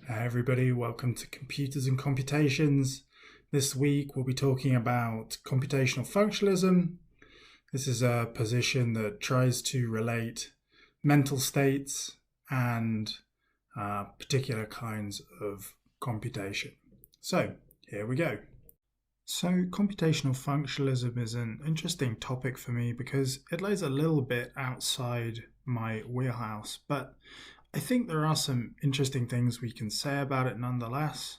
Hi everybody, welcome to Computers and Computations. This week we'll be talking about computational functionalism. This is a position that tries to relate mental states and particular kinds of computation. So here we go. So computational functionalism is an interesting topic for me because it lays a little bit outside my wheelhouse, but I think there are some interesting things we can say about it nonetheless.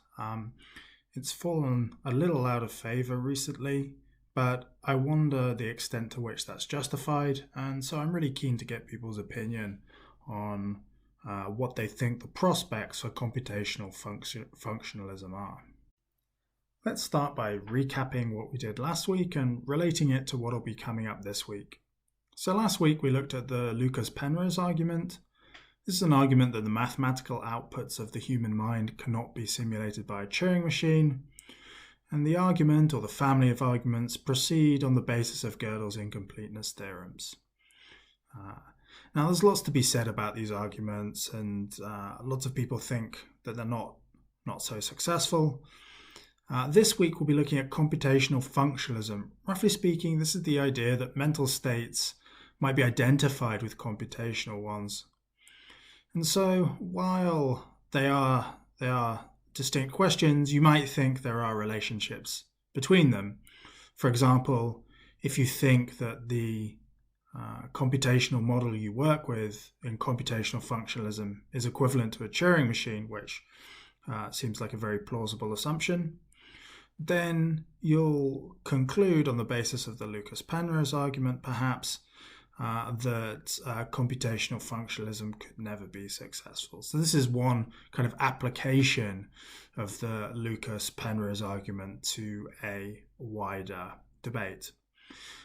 It's fallen a little out of favor recently, but I wonder the extent to which that's justified, and so I'm really keen to get people's opinion on what they think the prospects for computational functionalism are. Let's start by recapping what we did last week and relating it to what will be coming up this week. So last week we looked at the Lucas-Penrose argument. This is an argument that the mathematical outputs of the human mind cannot be simulated by a Turing machine, and the argument, or the family of arguments, proceed on the basis of Gödel's incompleteness theorems. Now, there's lots to be said about these arguments, and lots of people think that they're not so successful. This week we'll be looking at computational functionalism. Roughly speaking, this is the idea that mental states might be identified with computational ones. And so, while they are distinct questions, you might think there are relationships between them. For example, if you think that the computational model you work with in computational functionalism is equivalent to a Turing machine, which seems like a very plausible assumption, then you'll conclude on the basis of the Lucas-Penrose argument, perhaps, that computational functionalism could never be successful. So this is one kind of application of the Lucas-Penrose argument to a wider debate.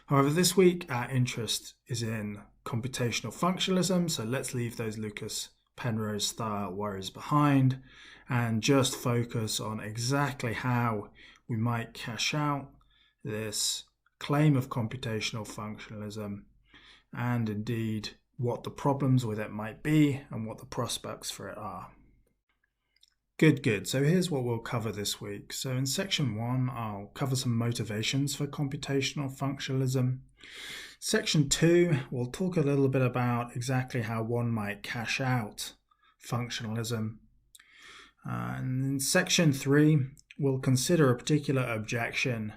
However, this week our interest is in computational functionalism, so let's leave those Lucas-Penrose style worries behind and just focus on exactly how we might cash out this claim of computational functionalism, and indeed what the problems with it might be and what the prospects for it are. Good. So here's what we'll cover this week. So in section 1, I'll cover some motivations for computational functionalism. Section 2, we'll talk a little bit about exactly how one might cash out functionalism. And in section 3, we'll consider a particular objection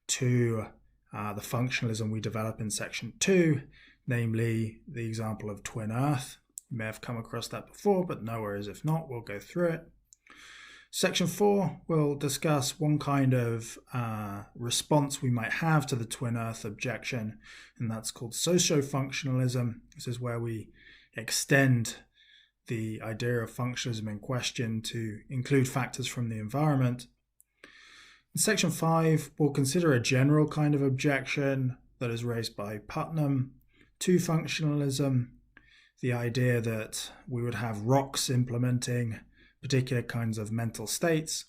to the functionalism we develop in section 2, namely the example of twin Earth. You may have come across that before, but no worries if not, we'll go through it. Section 4, we'll discuss one kind of response we might have to the twin Earth objection, and that's called socio-functionalism. This is where we extend the idea of functionalism in question to include factors from the environment. In section 5, we'll consider a general kind of objection that is raised by Putnam to functionalism, the idea that we would have rocks implementing particular kinds of mental states.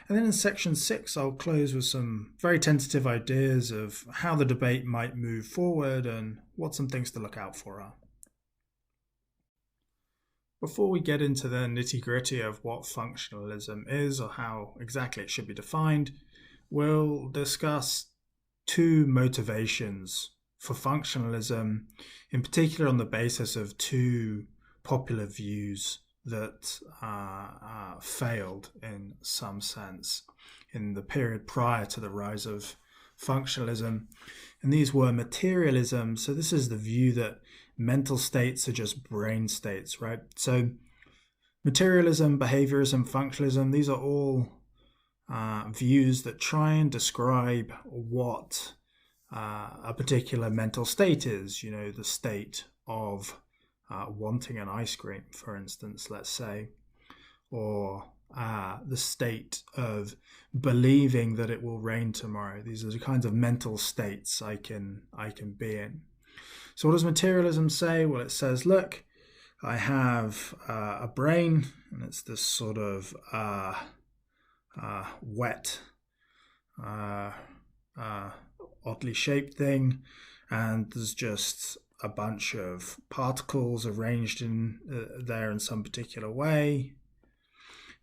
And then in section 6, I'll close with some very tentative ideas of how the debate might move forward and what some things to look out for are. Before we get into the nitty-gritty of what functionalism is or how exactly it should be defined, we'll discuss two motivations for functionalism, in particular on the basis of two popular views that failed in some sense in the period prior to the rise of functionalism. And these were materialism. So this is the view that mental states are just brain states, right? So materialism, behaviorism, functionalism, these are all views that try and describe what a particular mental state is, the state of wanting an ice cream, for instance, let's say, or the state of believing that it will rain tomorrow. These are the kinds of mental states I can be in. So what does materialism say? Well, it says, look, I have a brain, and it's this sort of wet, oddly shaped thing, and there's just a bunch of particles arranged in there in some particular way.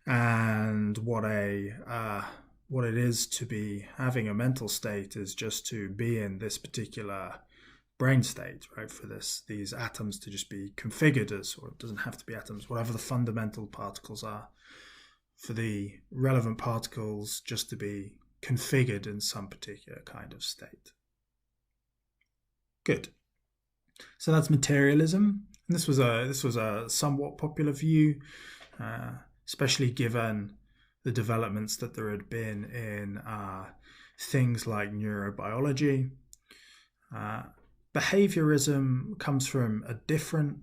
and what it is to be having a mental state is just to be in this particular brain state, right? For these atoms to just be configured as, or it doesn't have to be atoms, whatever the fundamental particles are, for the relevant particles just to be configured in some particular kind of state. Good. So that's materialism. And this was a somewhat popular view, especially given the developments that there had been in things like neurobiology. Behaviorism comes from a different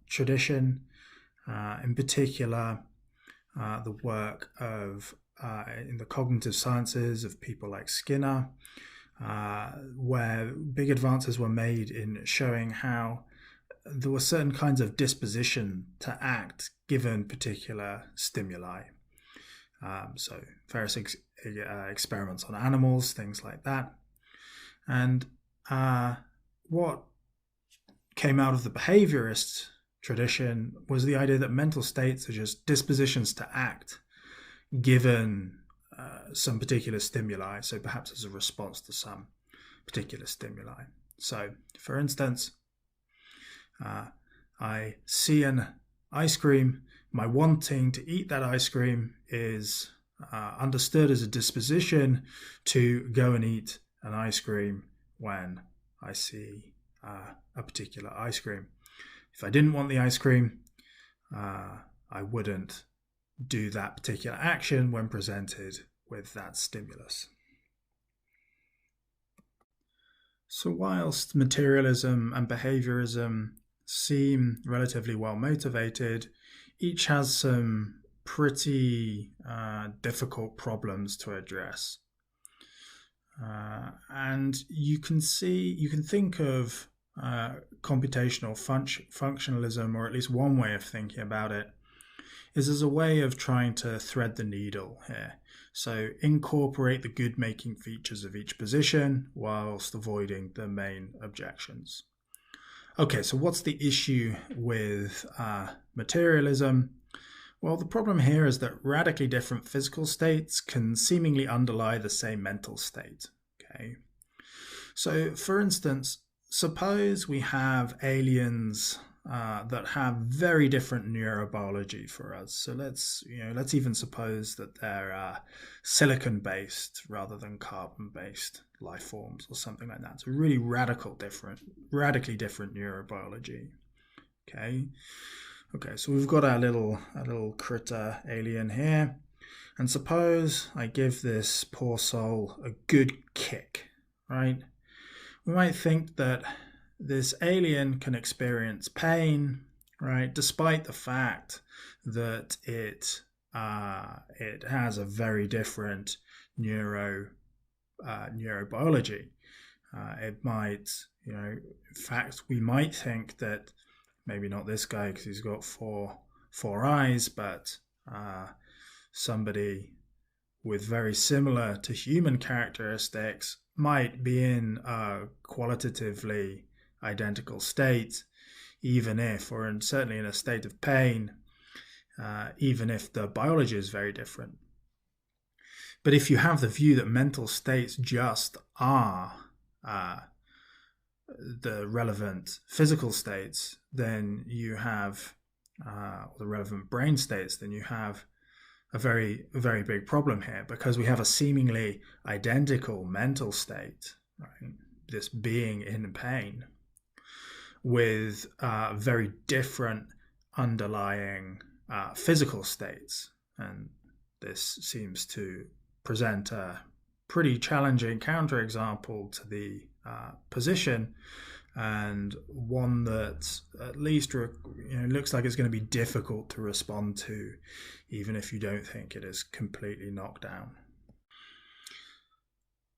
tradition, in particular the work of in the cognitive sciences of people like Skinner, where big advances were made in showing how there were certain kinds of disposition to act given particular stimuli. So various experiments on animals, things like that. And what came out of the behaviorist tradition was the idea that mental states are just dispositions to act given some particular stimuli, so perhaps as a response to some particular stimuli. So, for instance, I see an ice cream. My wanting to eat that ice cream is understood as a disposition to go and eat an ice cream when I see a particular ice cream. If I didn't want the ice cream, I wouldn't do that particular action when presented with that stimulus. So whilst materialism and behaviorism seem relatively well motivated, each has some pretty difficult problems to address. And you can think of computational functionalism, or at least one way of thinking about it, is as a way of trying to thread the needle here. So incorporate the good-making features of each position whilst avoiding the main objections. Okay, so what's the issue with materialism? Well, the problem here is that radically different physical states can seemingly underlie the same mental state. Okay, so for instance, suppose we have aliens that have very different neurobiology for us. So let's even suppose that they're silicon-based rather than carbon-based life forms or something like that. So really radically different neurobiology. Okay, so we've got our little critter alien here, and suppose I give this poor soul a good kick, right? We might think that this alien can experience pain, right, despite the fact that it has a very different neurobiology. It might, in fact, we might think that maybe not this guy because he's got four eyes, but somebody with very similar to human characteristics might be in a qualitatively identical state, even if, or certainly in a state of pain, even if the biology is very different. But if you have the view that mental states just are the relevant physical states, then you have the relevant brain states, then you have a very, very big problem here, because we have a seemingly identical mental state, right? This being in pain, with very different underlying physical states. And this seems to present a pretty challenging counterexample to the position, and one that at least looks like it's going to be difficult to respond to, even if you don't think it is completely knocked down.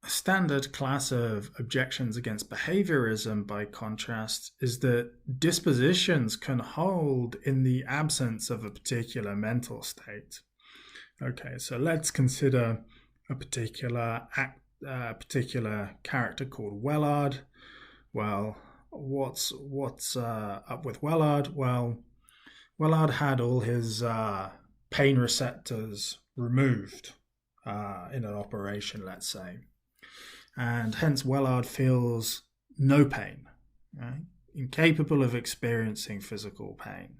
A standard class of objections against behaviorism, by contrast, is that dispositions can hold in the absence of a particular mental state. Okay, so let's consider a particular character called Wellard. Well, what's up with Wellard? Well, Wellard had all his pain receptors removed in an operation, let's say. And hence Wellard feels no pain, right? Incapable of experiencing physical pain.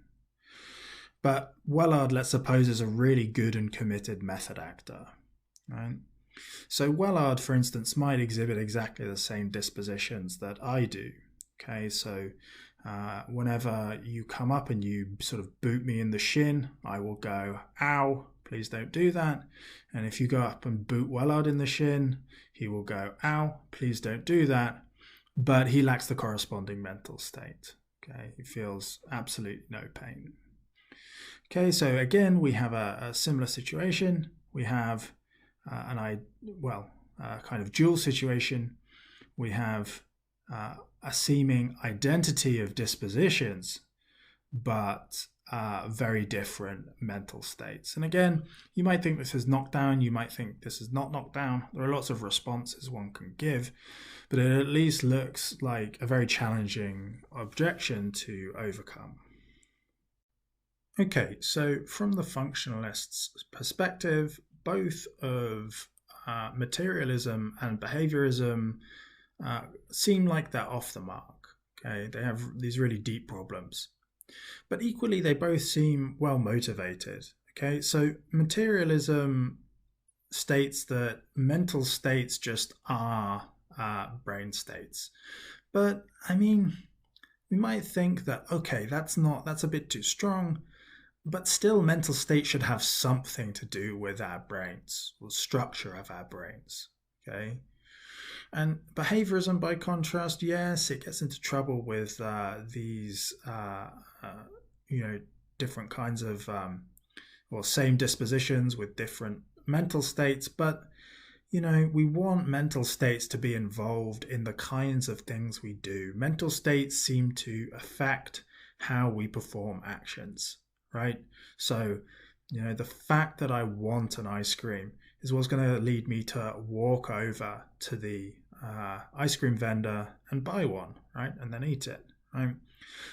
But Wellard, let's suppose, is a really good and committed method actor, right? So Wellard, for instance, might exhibit exactly the same dispositions that I do. Okay, so whenever you come up and you sort of boot me in the shin, I will go, ow, please don't do that. And if you go up and boot Wellard in the shin, he will go, ow, please don't do that. But he lacks the corresponding mental state. Okay, he feels absolutely no pain. Okay, so again, we have a similar situation. We have kind of dual situation. We have a seeming identity of dispositions, but very different mental states. And again, you might think this is knockdown, you might think this is not knockdown. There are lots of responses one can give, but it at least looks like a very challenging objection to overcome. Okay, so from the functionalists' perspective, both of materialism and behaviorism seem like they're off the mark. Okay, they have these really deep problems. But equally, they both seem well motivated. Okay, so materialism states that mental states just are brain states. But I mean, we might think that, okay, that's a bit too strong, but still mental state should have something to do with our brains, or structure of our brains. Okay. And behaviorism, by contrast, yes, it gets into trouble with these, different kinds of, same dispositions with different mental states. But, we want mental states to be involved in the kinds of things we do. Mental states seem to affect how we perform actions, right? So, the fact that I want an ice cream is what's going to lead me to walk over to the ice cream vendor and buy one, right? And then eat it, right?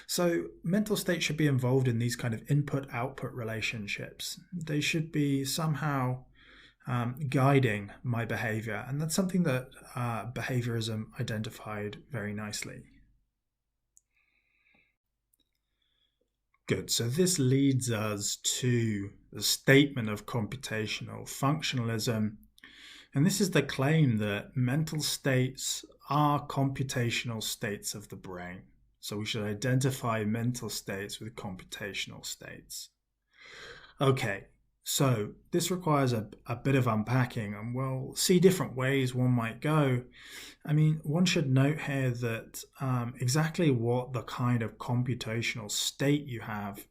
So mental state should be involved in these kind of input-output relationships. They should be somehow guiding my behavior. And that's something that behaviorism identified very nicely. Good. So this leads us to the statement of computational functionalism. And this is the claim that mental states are computational states of the brain. So we should identify mental states with computational states. Okay, so this requires a bit of unpacking, and we'll see different ways one might go. I mean, one should note here that exactly what the kind of computational state you have,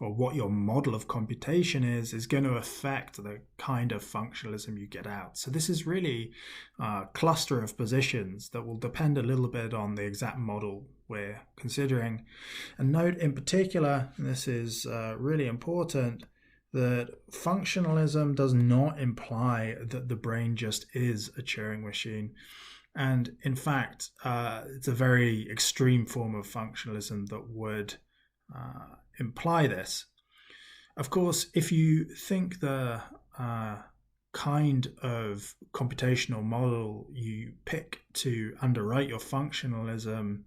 or what your model of computation is going to affect the kind of functionalism you get out. So this is really a cluster of positions that will depend a little bit on the exact model we're considering. And note in particular, and this is really important, that functionalism does not imply that the brain just is a Turing machine. And in fact, it's a very extreme form of functionalism that would imply this. Of course, if you think the kind of computational model you pick to underwrite your functionalism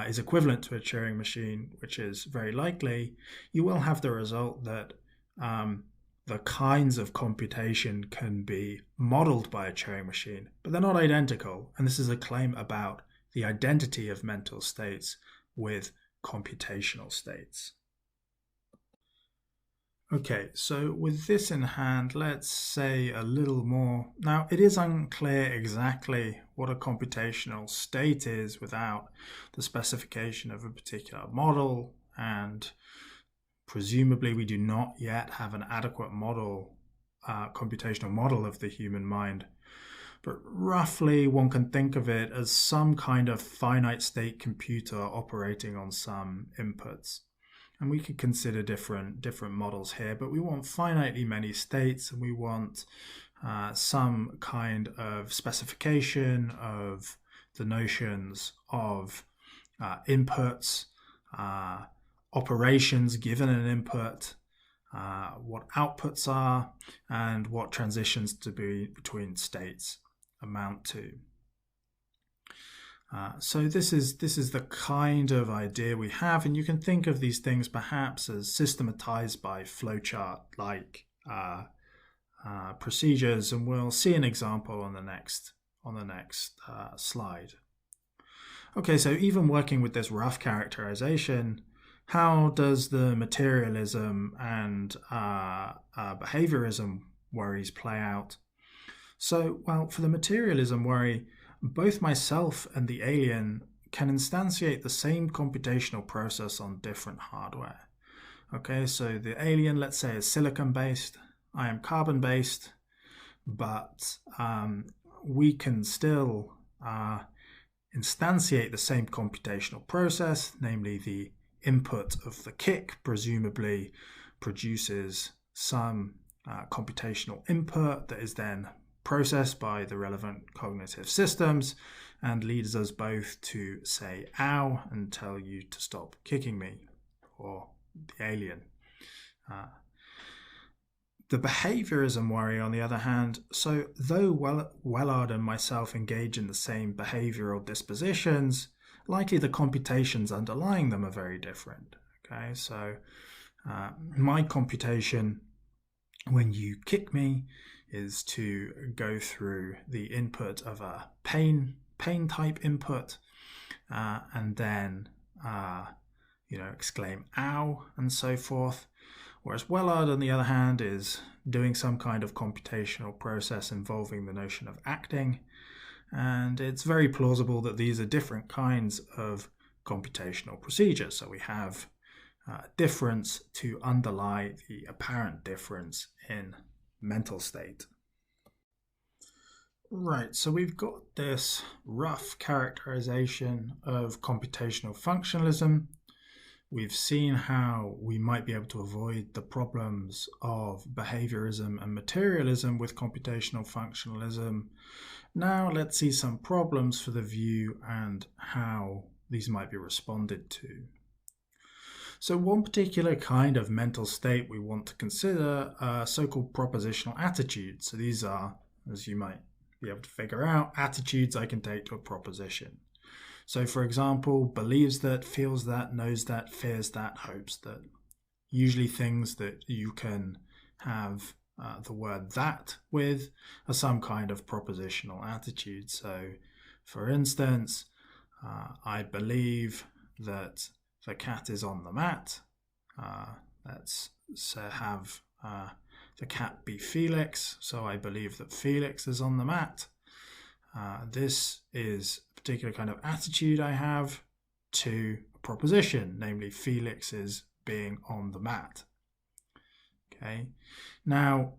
is equivalent to a Turing machine, which is very likely, you will have the result that the kinds of computation can be modeled by a Turing machine, but they're not identical. And this is a claim about the identity of mental states with computational states. Okay, so with this in hand, let's say a little more. Now, it is unclear exactly what a computational state is without the specification of a particular model, and presumably we do not yet have an adequate model, computational model of the human mind. But roughly one can think of it as some kind of finite state computer operating on some inputs. And we could consider different models here, but we want finitely many states, and we want some kind of specification of the notions of inputs, operations given an input, what outputs are, and what transitions to be between states amount to. So this is the kind of idea we have, and you can think of these things perhaps as systematized by flowchart-like procedures, and we'll see an example on the next slide. Okay, so even working with this rough characterization, how does the materialism and behaviorism worries play out? So, well, for the materialism worry, both myself and the alien can instantiate the same computational process on different hardware. Okay, so the alien, let's say, is silicon-based, I am carbon-based, but we can still instantiate the same computational process, namely the input of the kick presumably produces some computational input that is then processed by the relevant cognitive systems and leads us both to say ow and tell you to stop kicking me, or the alien. The behaviorism worry, on the other hand, so though Wellard and myself engage in the same behavioral dispositions, likely the computations underlying them are very different. Okay, so my computation when you kick me is to go through the input of a pain type input and then exclaim ow and so forth. Whereas Wellard, on the other hand, is doing some kind of computational process involving the notion of acting, and it's very plausible that these are different kinds of computational procedures. So we have difference to underlie the apparent difference in mental state. Right, so we've got this rough characterization of computational functionalism. We've seen how we might be able to avoid the problems of behaviorism and materialism with computational functionalism. Now let's see some problems for the view and how these might be responded to. So one particular kind of mental state we want to consider are so-called propositional attitudes. So these are, as you might be able to figure out, attitudes I can take to a proposition. So for example, believes that, feels that, knows that, fears that, hopes that. Usually things that you can have the word that with are some kind of propositional attitude. So for instance, I believe that the cat is on the mat. Let's have the cat be Felix. So I believe that Felix is on the mat. This is a particular kind of attitude I have to a proposition, namely Felix is being on the mat. Okay. Now,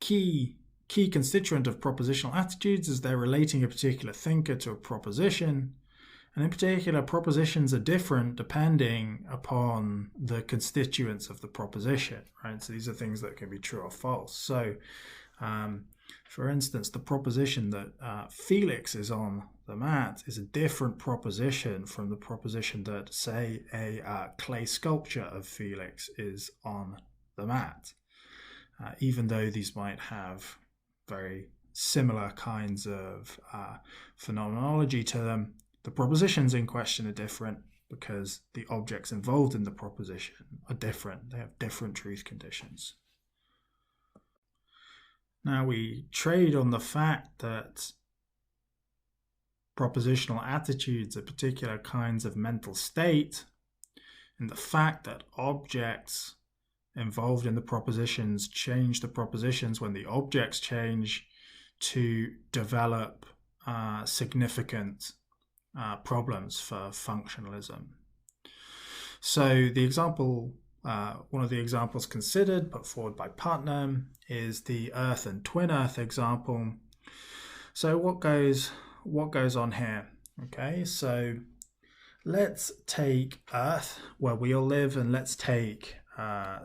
key constituent of propositional attitudes is they're relating a particular thinker to a proposition. And in particular, propositions are different depending upon the constituents of the proposition, right? So these are things that can be true or false. So, for instance, the proposition that Felix is on the mat is a different proposition from the proposition that, say, a clay sculpture of Felix is on the mat, even though these might have very similar kinds of phenomenology to them. The propositions in question are different because the objects involved in the proposition are different. They have different truth conditions. Now we trade on the fact that propositional attitudes are particular kinds of mental state, and the fact that objects involved in the propositions change the propositions when the objects change to develop significant problems for functionalism. So the example, one of the examples considered, put forward by Putnam, is the Earth and twin Earth example. So what goes on here? Okay, so let's take Earth, where we all live, and let's take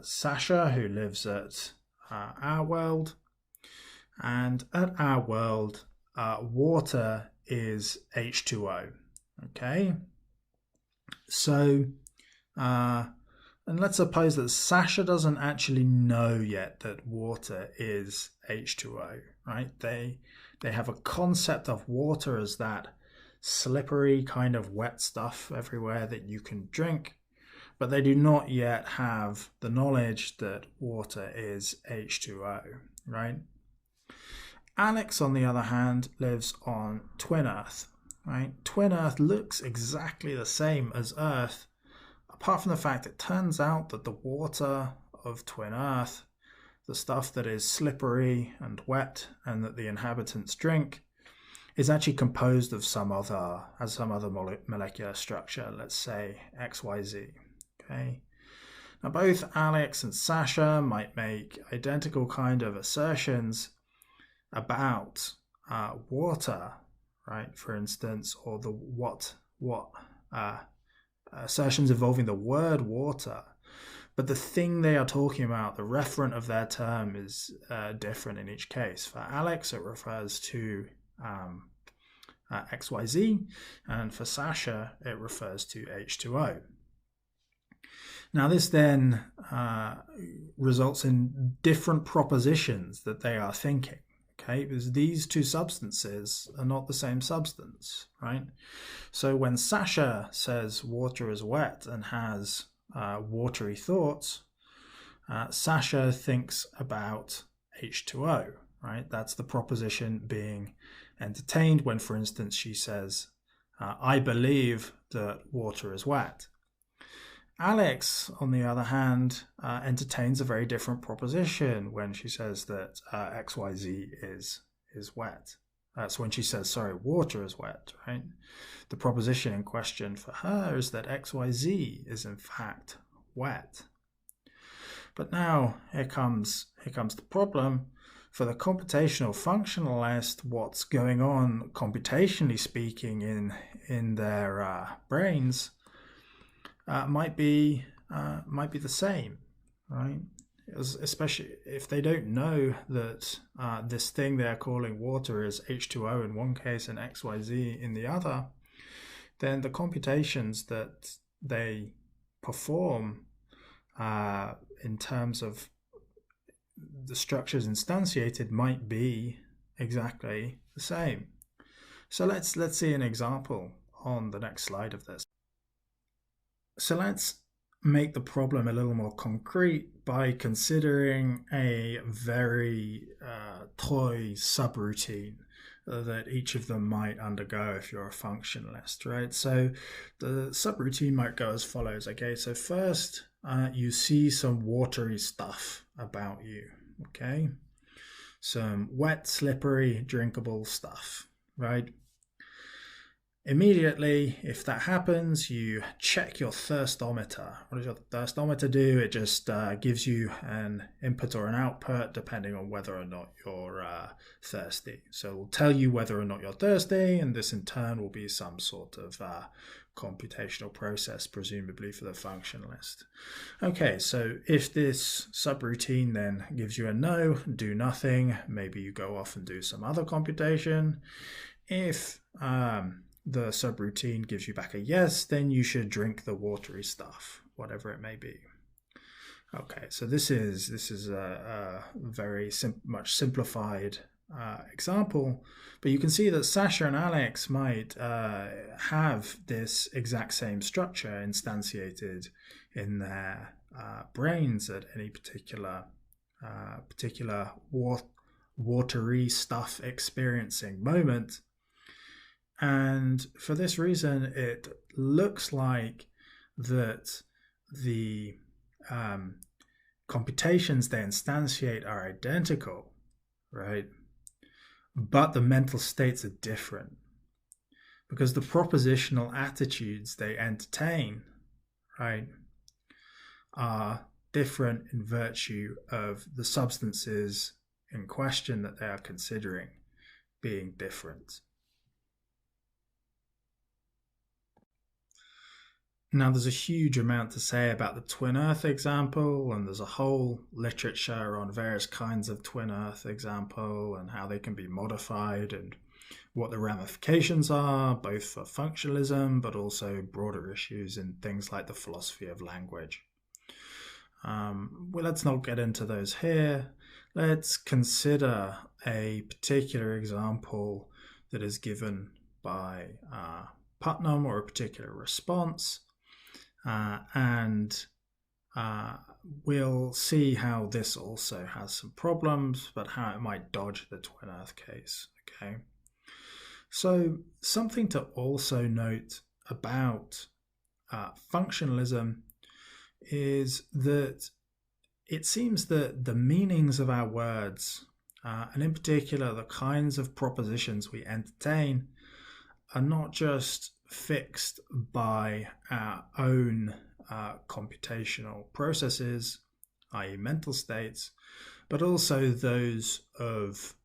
Sasha, who lives at our world. And at our world, water is H2O. Okay, so And let's suppose that Sasha doesn't actually know yet that water is H2O, right? They have a concept of water as that slippery kind of wet stuff everywhere that you can drink, but they do not yet have the knowledge that water is H2O, right? Alex, on the other hand, lives on Twin Earth, right? Twin Earth looks exactly the same as Earth, apart from the fact it turns out that the water of Twin Earth, the stuff that is slippery and wet and that the inhabitants drink, is actually composed of some other molecular structure, let's say XYZ. Okay. Now both Alex and Sasha might make identical kind of assertions about water, right? For instance, or the what assertions involving the word water, but the thing they are talking about, the referent of their term, is different in each case. For Alex, it refers to XYZ, and for Sasha, it refers to H2O. Now, this then results in different propositions that they are thinking. Okay, because these two substances are not the same substance, right? So when Sasha says water is wet and has watery thoughts, Sasha thinks about H2O, right? That's the proposition being entertained when, for instance, she says, I believe that water is wet. Alex, on the other hand, entertains a very different proposition when she says that XYZ is wet. That's when she says, water is wet, right? The proposition in question for her is that XYZ is in fact wet. But now here comes the problem. For the computational functionalist, what's going on computationally speaking in their brains might be the same, right? Especially if they don't know that this thing they're calling water is H2O in one case and XYZ in the other, then the computations that they perform in terms of the structures instantiated might be exactly the same. So let's see an example on the next slide of this. So let's make the problem a little more concrete by considering a very toy subroutine that each of them might undergo if you're a functionalist, right? So the subroutine might go as follows. Okay, so first you see some watery stuff about you, okay? Some wet, slippery, drinkable stuff, right? Immediately, if that happens, you check your thirstometer. What does your thirstometer do? It just gives you an input or an output depending on whether or not you're thirsty. So it will tell you whether or not you're thirsty, and this in turn will be some sort of computational process, presumably for the functionalist. Okay, so if this subroutine then gives you a no, do nothing. Maybe you go off and do some other computation. If the subroutine gives you back a yes, then you should drink the watery stuff, whatever it may be. Okay, so this is a very much simplified example, but you can see that Sasha and Alex might have this exact same structure instantiated in their brains at any particular watery stuff experiencing moment. And for this reason, it looks like that the computations they instantiate are identical, right? But the mental states are different because the propositional attitudes they entertain, right, are different in virtue of the substances in question that they are considering being different. Now, there's a huge amount to say about the twin Earth example, and there's a whole literature on various kinds of twin Earth example and how they can be modified and what the ramifications are, both for functionalism, but also broader issues in things like the philosophy of language. Well, let's not get into those here. Let's consider a particular example that is given by Putnam, or a particular response, and we'll see how this also has some problems, but how it might dodge the twin earth case. Okay. So something to also note about functionalism is that it seems that the meanings of our words, and in particular the kinds of propositions we entertain, are not just fixed by our own computational processes, i.e. mental states, but also those of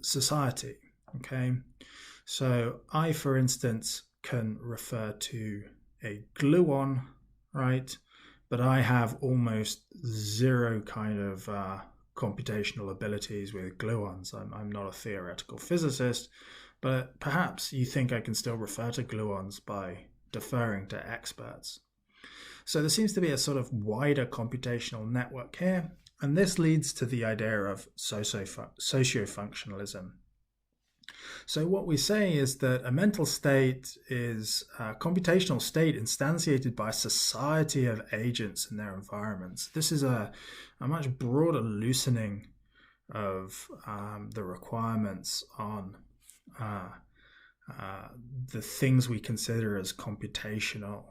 society. Okay, so I, for instance, can refer to a gluon, right? But I have almost zero kind of computational abilities with gluons. I'm not a theoretical physicist, but perhaps you think I can still refer to gluons by deferring to experts. So there seems to be a sort of wider computational network here, and this leads to the idea of socio-functionalism. So what we say is that a mental state is a computational state instantiated by a society of agents and their environments. This is a much broader loosening of the requirements on the things we consider as computational,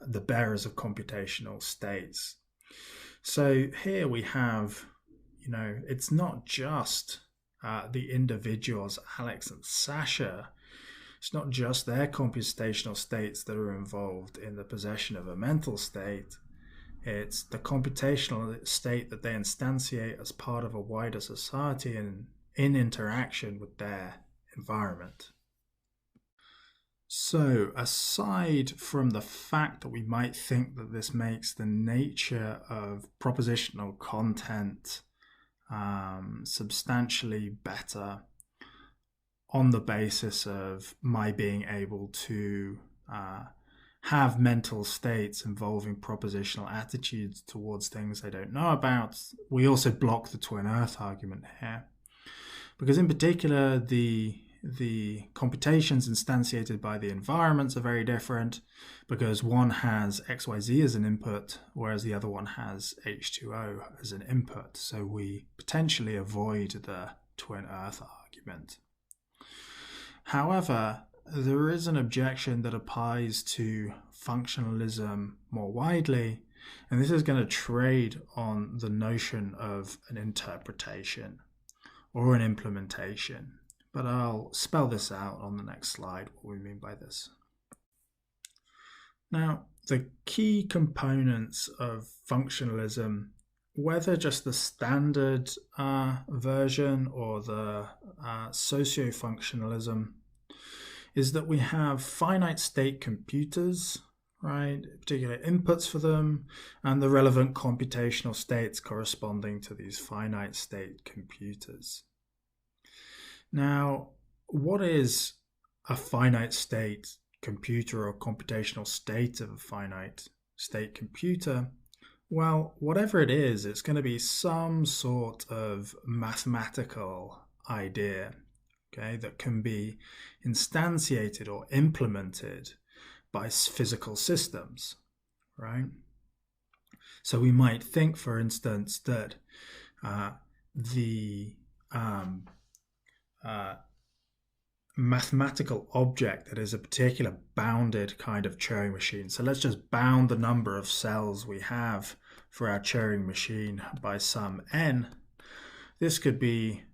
the bearers of computational states. So here we have, it's not just the individuals, Alex and Sasha. It's not just their computational states that are involved in the possession of a mental state. It's the computational state that they instantiate as part of a wider society and in interaction with their environment. So, aside from the fact that we might think that this makes the nature of propositional content substantially better on the basis of my being able to have mental states involving propositional attitudes towards things I don't know about, we also block the twin earth argument here. Because in particular, the computations instantiated by the environments are very different, because one has XYZ as an input, whereas the other one has H2O as an input. So we potentially avoid the twin earth argument. However, there is an objection that applies to functionalism more widely, and this is going to trade on the notion of an interpretation or an implementation. But I'll spell this out on the next slide, what we mean by this. Now, the key components of functionalism, whether just the standard version or the socio-functionalism, is that we have finite state computers, right? Particular inputs for them, and the relevant computational states corresponding to these finite state computers. Now, what is a finite state computer or computational state of a finite state computer? Well, whatever it is, it's going to be some sort of mathematical idea, okay, that can be instantiated or implemented by physical systems, right? So we might think, for instance, that the mathematical object that is a particular bounded kind of Turing machine. So let's just bound the number of cells we have for our Turing machine by some n. This could be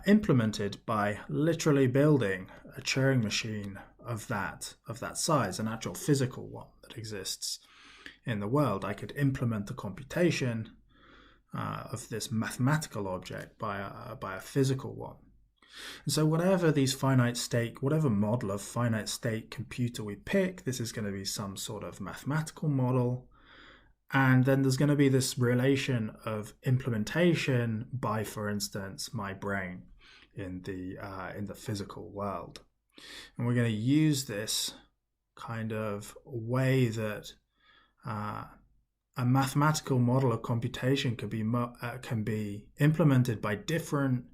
implemented by literally building a Turing machine of that size, an actual physical one that exists in the world. I could implement the computation of this mathematical object by a physical one. And so whatever model of finite state computer we pick, this is going to be some sort of mathematical model. And then there's going to be this relation of implementation by, for instance, my brain in the physical world. And we're going to use this kind of way that a mathematical model of computation can be implemented by different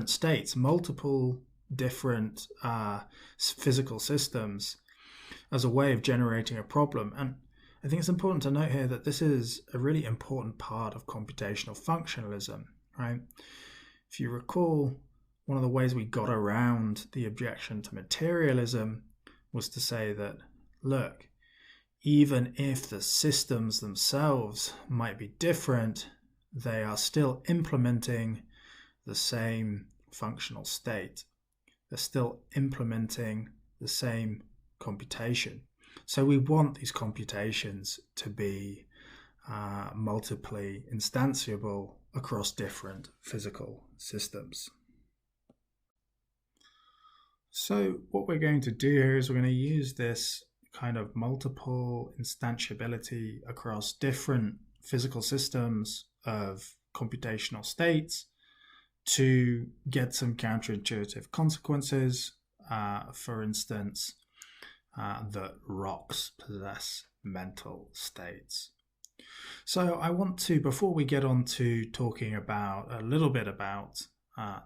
states, multiple different physical systems, as a way of generating a problem. And I think it's important to note here that this is a really important part of computational functionalism, right? If you recall, one of the ways we got around the objection to materialism was to say that, look, even if the systems themselves might be different, they are still implementing the same functional state. They're still implementing the same computation. So we want these computations to be multiply instantiable across different physical systems. So what we're going to do here is we're going to use this kind of multiple instantiability across different physical systems of computational states to get some counterintuitive consequences. For instance, that rocks possess mental states. So I want to, before we get on to talking about a little bit about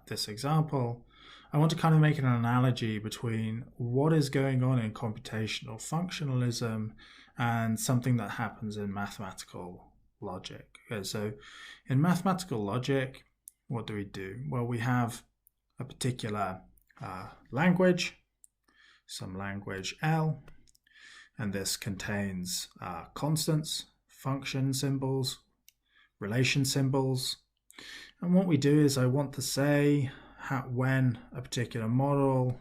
this example, I want to kind of make an analogy between what is going on in computational functionalism and something that happens in mathematical logic. Okay, so in mathematical logic, what do? Well, we have a particular language, some language L, and this contains constants, function symbols, relation symbols. And what we do is I want to say when a particular model,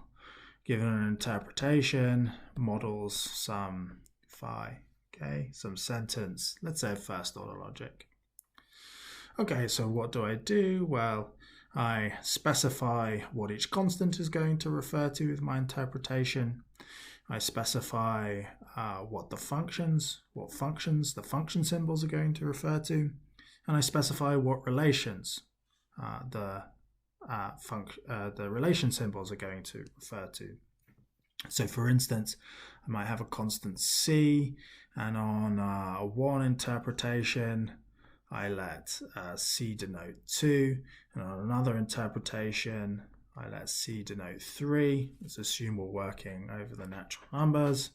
given an interpretation, models some phi, okay, some sentence, let's say first order logic. Okay, so what do? Well, I specify what each constant is going to refer to with my interpretation. I specify what the function symbols are going to refer to, and I specify what relations the relation symbols are going to refer to. So for instance, I might have a constant c, and on one interpretation I let c denote 2, and on another interpretation I let c denote 3. Let's assume we're working over the natural numbers.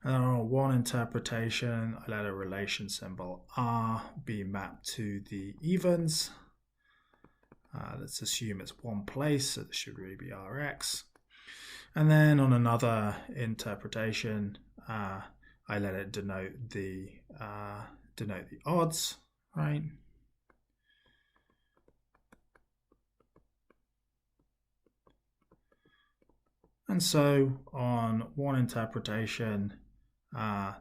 And then on one interpretation I let a relation symbol r be mapped to the evens. Let's assume it's one place, so this should really be Rx. And then on another interpretation, I let it denote the odds, right? And so on one interpretation,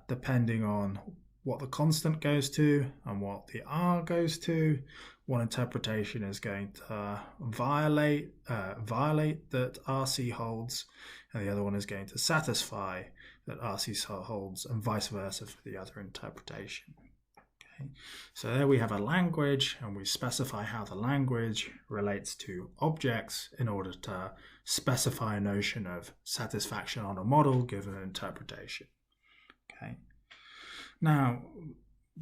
depending on what the constant goes to and what the R goes to, one interpretation is going to violate that RC holds, and the other one is going to satisfy that RC holds, and vice versa for the other interpretation. Okay, so there we have a language, and we specify how the language relates to objects in order to specify a notion of satisfaction on a model given an interpretation. Okay. Now,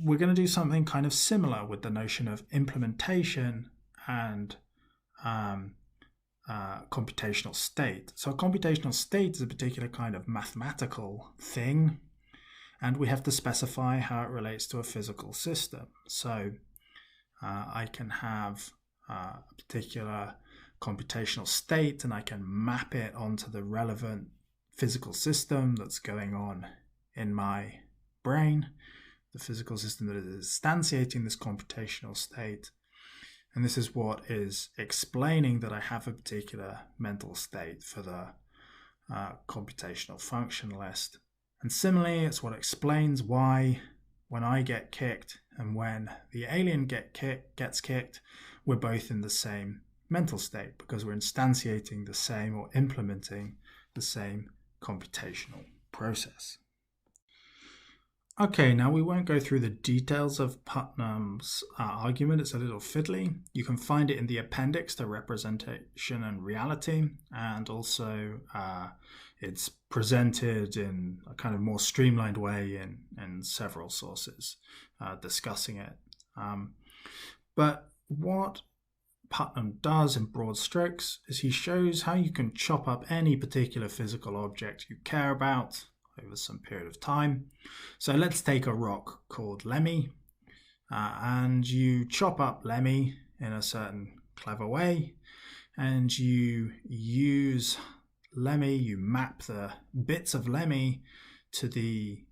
we're going to do something kind of similar with the notion of implementation and computational state. So a computational state is a particular kind of mathematical thing, and we have to specify how it relates to a physical system. So I can have a particular computational state, and I can map it onto the relevant physical system that's going on in my brain, the physical system that is instantiating this computational state. And this is what is explaining that I have a particular mental state for the computational functionalist. And similarly, it's what explains why when I get kicked and when the alien gets kicked, we're both in the same mental state, because we're instantiating the same or implementing the same computational process. Okay, now we won't go through the details of Putnam's argument. It's a little fiddly. You can find it in the appendix to Representation and Reality, and also it's presented in a kind of more streamlined way in several sources discussing it. But what Putnam does in broad strokes is he shows how you can chop up any particular physical object you care about over some period of time. So let's take a rock called Lemmy, and you chop up Lemmy in a certain clever way, and you use Lemmy, you map the bits of Lemmy to the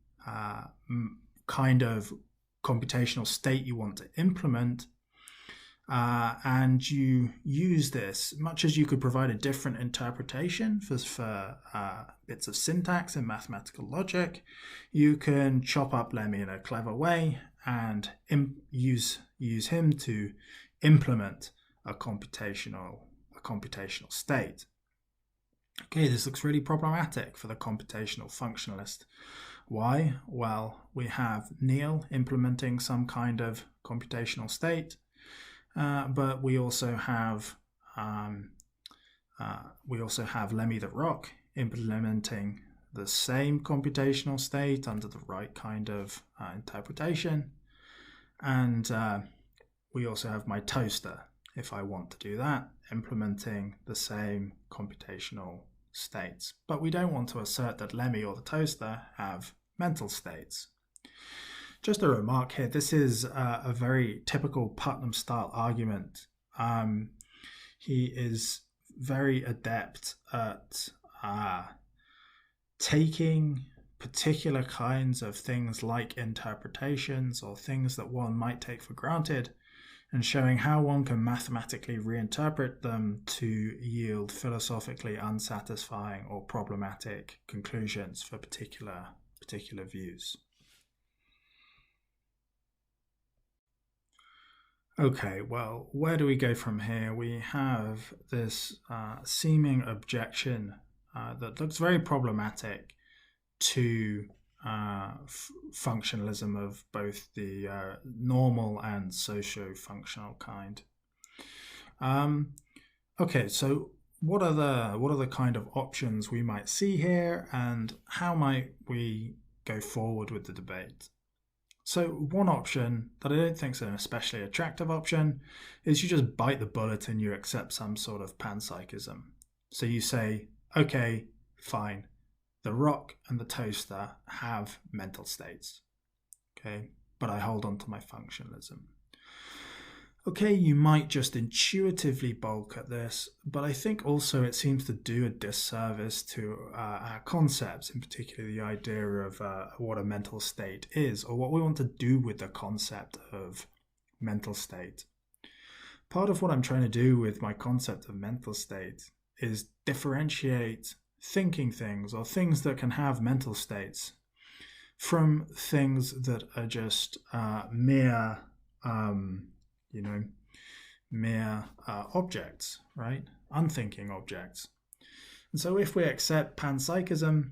kind of computational state you want to implement, and you use this, much as you could provide a different interpretation for bits of syntax in mathematical logic, you can chop up Lemmy in a clever way and use him to implement a computational state. Okay, this looks really problematic for the computational functionalist. Why? Well, we have Neil implementing some kind of computational state, but we also have Lemmy the rock implementing the same computational state under the right kind of interpretation, and we also have my toaster, if I want to do that, implementing the same computational states. But we don't want to assert that Lemmy or the toaster have mental states. Just a remark here, this is a very typical Putnam-style argument. He is very adept at taking particular kinds of things like interpretations or things that one might take for granted and showing how one can mathematically reinterpret them to yield philosophically unsatisfying or problematic conclusions for particular views. Okay, well, where do we go from here? We have this seeming objection that looks very problematic to functionalism of both the normal and socio-functional kind. Okay, so what are the kind of options we might see here, and how might we go forward with the debate? So one option that I don't think is an especially attractive option is you just bite the bullet and you accept some sort of panpsychism. So you say, okay, fine, the rock and the toaster have mental states, okay, but I hold on to my functionalism. Okay, you might just intuitively balk at this, but I think also it seems to do a disservice to our concepts, in particular the idea of what a mental state is, or what we want to do with the concept of mental state. Part of what I'm trying to do with my concept of mental state is differentiate thinking things, or things that can have mental states, from things that are just mere objects, right? Unthinking objects. And so if we accept panpsychism,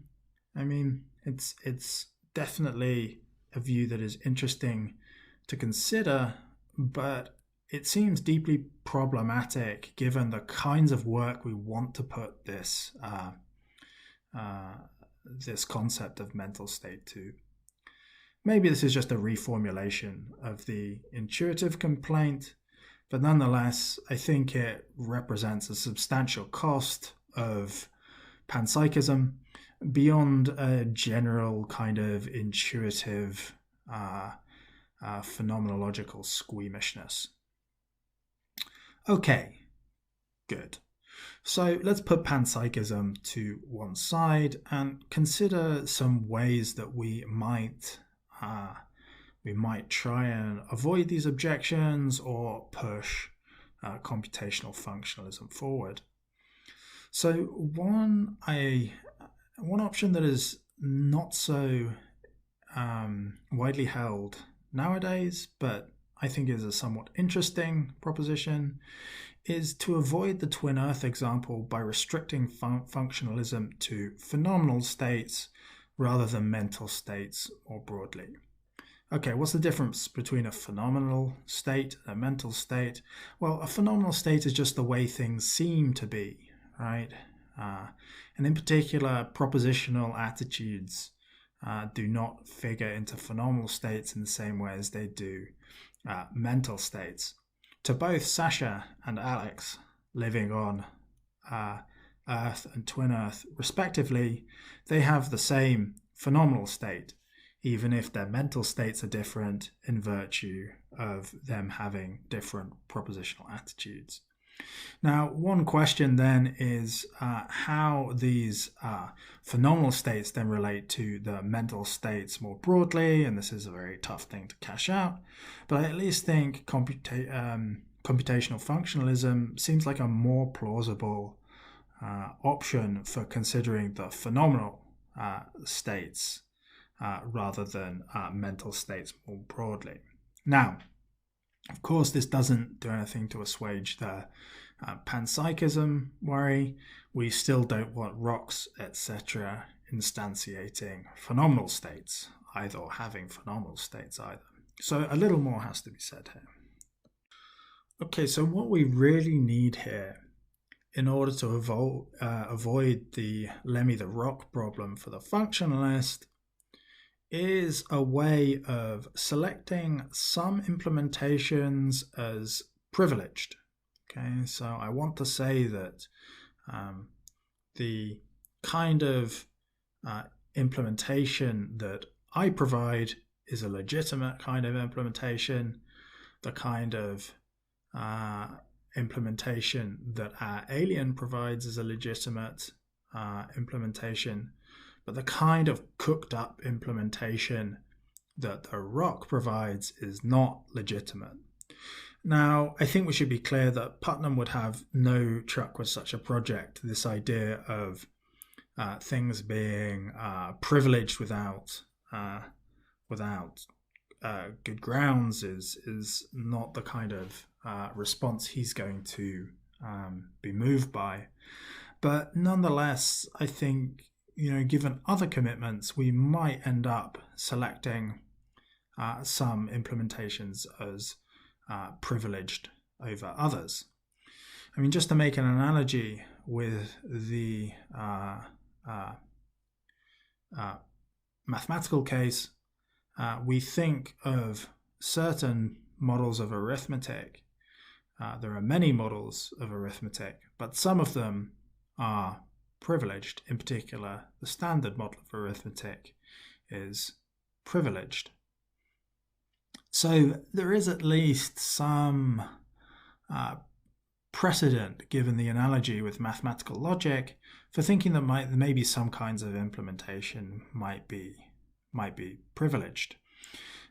I mean, it's definitely a view that is interesting to consider, but it seems deeply problematic given the kinds of work we want to put this concept of mental state to. Maybe this is just a reformulation of the intuitive complaint, but nonetheless, I think it represents a substantial cost of panpsychism beyond a general kind of intuitive phenomenological squeamishness. Okay, good. So let's put panpsychism to one side and consider some ways that we might try and avoid these objections or push computational functionalism forward. So one option that is not so widely held nowadays, but I think is a somewhat interesting proposition, is to avoid the twin earth example by restricting functionalism to phenomenal states rather than mental states more broadly. Okay, what's the difference between a phenomenal state and a mental state? Well, a phenomenal state is just the way things seem to be, right? And in particular, propositional attitudes do not figure into phenomenal states in the same way as they do mental states. To both Sasha and Alex, living on Earth and Twin Earth respectively, they have the same phenomenal state, even if their mental states are different in virtue of them having different propositional attitudes. Now, one question then is how these phenomenal states then relate to the mental states more broadly, and this is a very tough thing to cash out, but I at least think computational functionalism seems like a more plausible option for considering the phenomenal states rather than mental states more broadly. Now, of course, this doesn't do anything to assuage the panpsychism worry. We still don't want rocks, etc., instantiating phenomenal states, either, or having phenomenal states either. So a little more has to be said here. Okay, so what we really need here in order to avoid the Lemmy the Rock problem for the functionalist is a way of selecting some implementations as privileged. Okay, so I want to say that the kind of implementation that I provide is a legitimate kind of implementation. The kind of implementation that our alien provides is a legitimate implementation. But the kind of cooked up implementation that the rock provides is not legitimate. Now, I think we should be clear that Putnam would have no truck with such a project. This idea of things being privileged without good grounds is not the kind of response he's going to be moved by. But nonetheless, I think, given other commitments, we might end up selecting some implementations as privileged over others. I mean, just to make an analogy with the mathematical case, we think of certain models of arithmetic. There are many models of arithmetic, but some of them are privileged. In particular, the standard model of arithmetic is privileged. So there is at least some precedent, given the analogy with mathematical logic, for thinking that maybe some kinds of implementation might be privileged.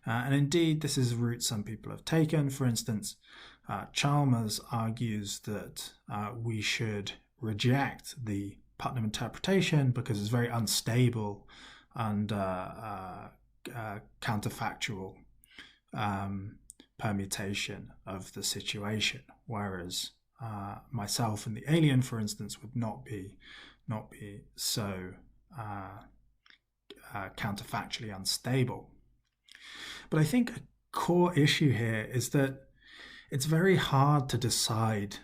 And indeed, this is a route some people have taken. For instance, Chalmers argues that we should reject the Putnam interpretation because it's very unstable and counterfactual permutation of the situation, whereas myself and the alien, for instance, would not be so counterfactually unstable. But I think a core issue here is that it's very hard to decide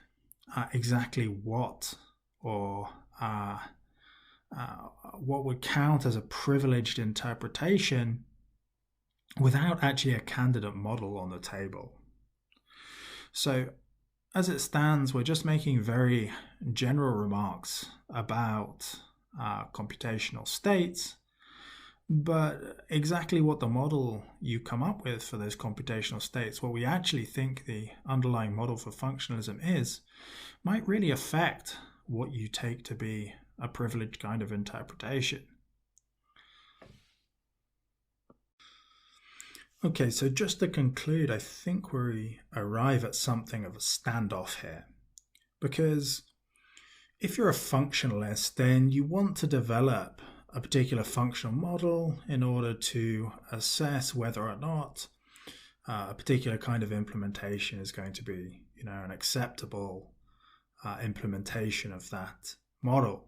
exactly what or what would count as a privileged interpretation without actually a candidate model on the table. So as it stands, we're just making very general remarks about computational states, but exactly what the model you come up with for those computational states, what we actually think the underlying model for functionalism is, might really affect what you take to be a privileged kind of interpretation. Okay, so just to conclude, I think we arrive at something of a standoff here. Because if you're a functionalist, then you want to develop a particular functional model in order to assess whether or not a particular kind of implementation is going to be, an acceptable implementation of that model.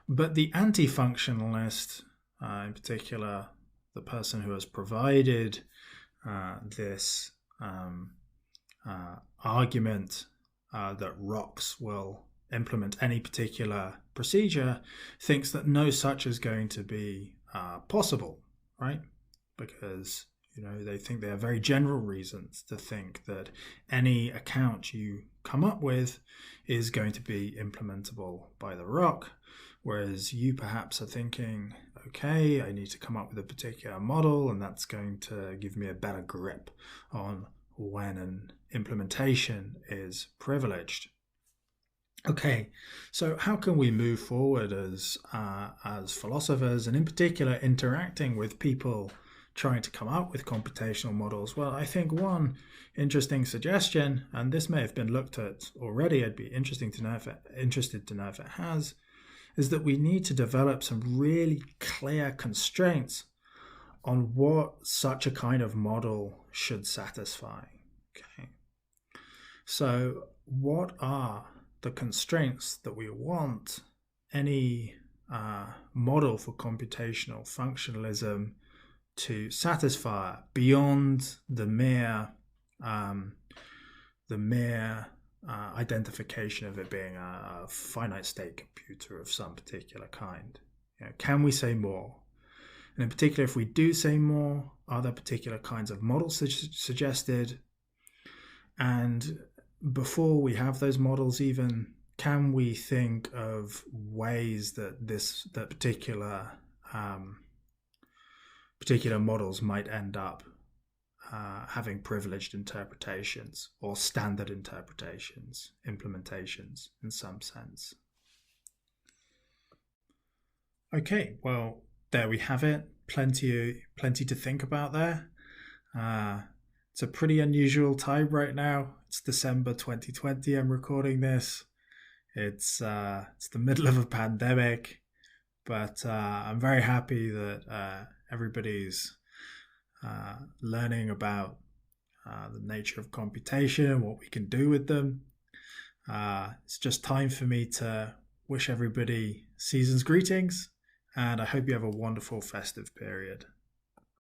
But the anti-functionalist in particular the person who has provided this argument that rocks will implement any particular procedure, thinks that no such is going to be possible, right? Because they think there are very general reasons to think that any account you come up with is going to be implementable by the rock, whereas you perhaps are thinking, okay, I need to come up with a particular model, and that's going to give me a better grip on when an implementation is privileged. Okay, so how can we move forward as philosophers, and in particular interacting with people trying to come up with computational models? Well, I think one interesting suggestion, and this may have been looked at already, I'd be interested to know if it has, is that we need to develop some really clear constraints on what such a kind of model should satisfy. Okay, so what are the constraints that we want any model for computational functionalism to satisfy beyond the mere identification of it being a finite state computer of some particular kind? Can we say more? And in particular, if we do say more, are there particular kinds of models suggested? And before we have those models even, can we think of ways that particular models might end up having privileged interpretations or standard interpretations, implementations in some sense? Okay, well, there we have it. Plenty to think about there. It's a pretty unusual time right now. It's December 2020. I'm recording this. It's the middle of a pandemic, but I'm very happy that everybody's learning about the nature of computation and what we can do with them. It's just time for me to wish everybody season's greetings, and I hope you have a wonderful festive period.